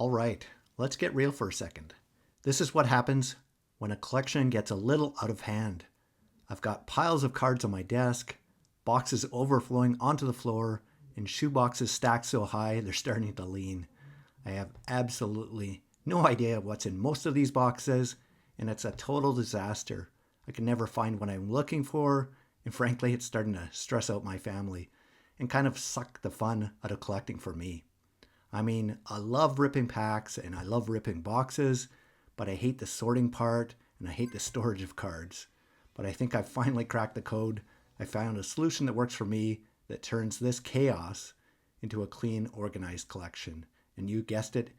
All right, let's get real for a second. This is what happens when a collection gets a little out of hand. I've got piles of cards on my desk, boxes overflowing onto the floor, and shoeboxes stacked so high they're starting to lean. I have absolutely no idea what's in most of these boxes, and it's a total disaster. I can never find what I'm looking for, and frankly, it's starting to stress out my family and kind of suck the fun out of collecting for me. I mean, I love ripping packs and I love ripping boxes, but I hate the sorting part and I hate the storage of cards. But I think I've finally cracked the code. I found a solution that works for me that turns this chaos into a clean, organized collection. And you guessed it,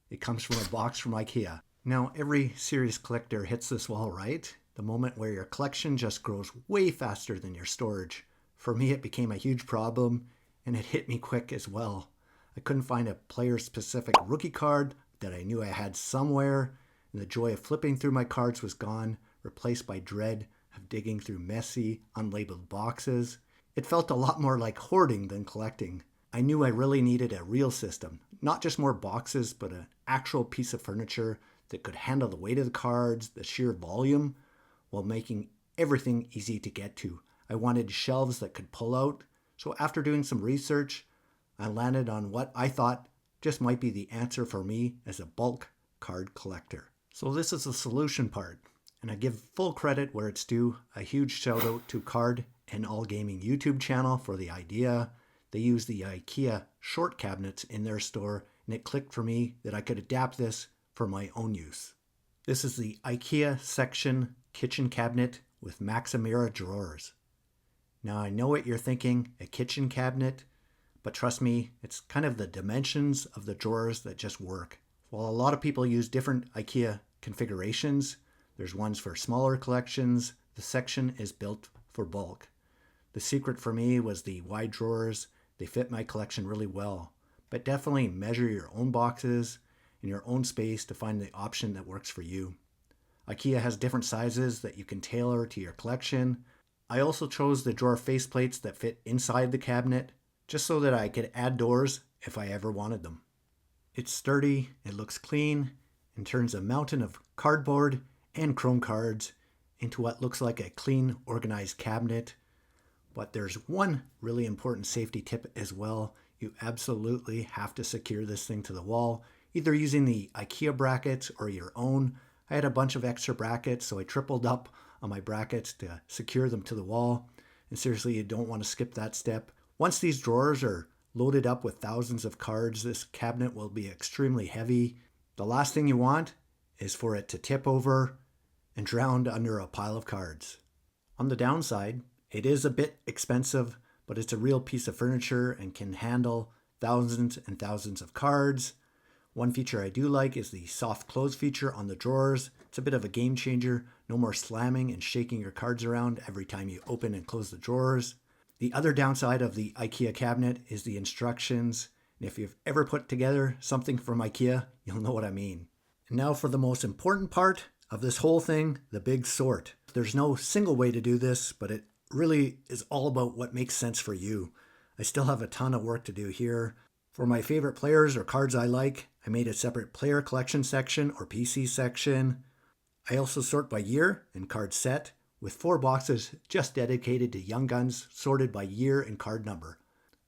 it comes from a box from IKEA. Now, every serious collector hits this wall, right? The moment where your collection just grows way faster than your storage. For me, it became a huge problem, and it hit me quick as well. I couldn't find a player-specific rookie card that I knew I had somewhere, and the joy of flipping through my cards was gone, replaced by dread of digging through messy, unlabeled boxes. It felt a lot more like hoarding than collecting. I knew I really needed a real system, not just more boxes, but an actual piece of furniture that could handle the weight of the cards, the sheer volume, while making everything easy to get to. I wanted shelves that could pull out, so after doing some research, I landed on what I thought just might be the answer for me as a bulk card collector. So this is the solution part, and I give full credit where it's due. A huge shout out to Card and All Gaming YouTube channel for the idea. They use the IKEA short cabinets in their store, and it clicked for me that I could adapt this for my own use. This is the IKEA section kitchen cabinet with Maximira drawers. Now I know what you're thinking, a kitchen cabinet, but trust me, it's kind of the dimensions of the drawers that just work. While a lot of people use different IKEA configurations, there's ones for smaller collections, the section is built for bulk. The secret for me was the wide drawers. They fit my collection really well, but definitely measure your own boxes in your own space to find the option that works for you. IKEA has different sizes that you can tailor to your collection. I also chose the drawer faceplates that fit inside the cabinet, just so that I could add doors if I ever wanted them. It's sturdy, it looks clean, and turns a mountain of cardboard and chrome cards into what looks like a clean, organized cabinet. But there's one really important safety tip as well. You absolutely have to secure this thing to the wall, either using the IKEA brackets or your own. I had a bunch of extra brackets, so I tripled up on my brackets to secure them to the wall. And seriously, you don't want to skip that step. Once these drawers are loaded up with thousands of cards, this cabinet will be extremely heavy. The last thing you want is for it to tip over and drown under a pile of cards. On the downside, it is a bit expensive, but it's a real piece of furniture and can handle thousands and thousands of cards. One feature I do like is the soft close feature on the drawers. It's a bit of a game changer. No more slamming and shaking your cards around every time you open and close the drawers. The other downside of the IKEA cabinet is the instructions. And if you've ever put together something from IKEA, you'll know what I mean. And now for the most important part of this whole thing, the big sort. There's no single way to do this, but it really is all about what makes sense for you. I still have a ton of work to do here. For my favorite players or cards I like, I made a separate player collection section or PC section. I also sort by year and card set, with 4 boxes just dedicated to Young Guns sorted by year and card number.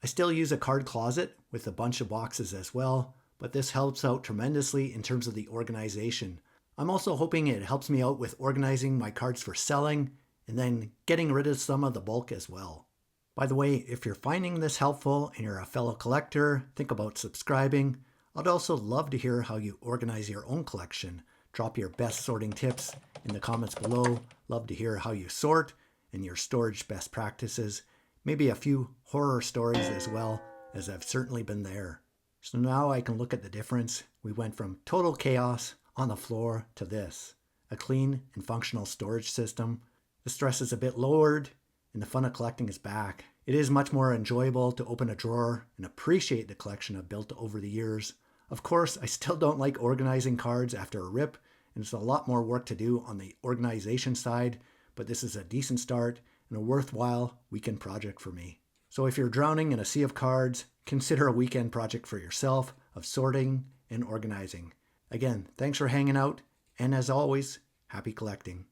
I still use a card closet with a bunch of boxes as well, but this helps out tremendously in terms of the organization. I'm also hoping it helps me out with organizing my cards for selling and then getting rid of some of the bulk as well. By the way, if you're finding this helpful and you're a fellow collector, think about subscribing. I'd also love to hear how you organize your own collection. Drop your best sorting tips in the comments below. Love to hear how you sort and your storage best practices. Maybe a few horror stories as well, as I've certainly been there. So now I can look at the difference. We went from total chaos on the floor to this, a clean and functional storage system. The stress is a bit lowered and the fun of collecting is back. It is much more enjoyable to open a drawer and appreciate the collection I've built over the years. Of course, I still don't like organizing cards after a rip, and it's a lot more work to do on the organization side, but this is a decent start and a worthwhile weekend project for me. So if you're drowning in a sea of cards, consider a weekend project for yourself of sorting and organizing. Again, thanks for hanging out, and as always, happy collecting.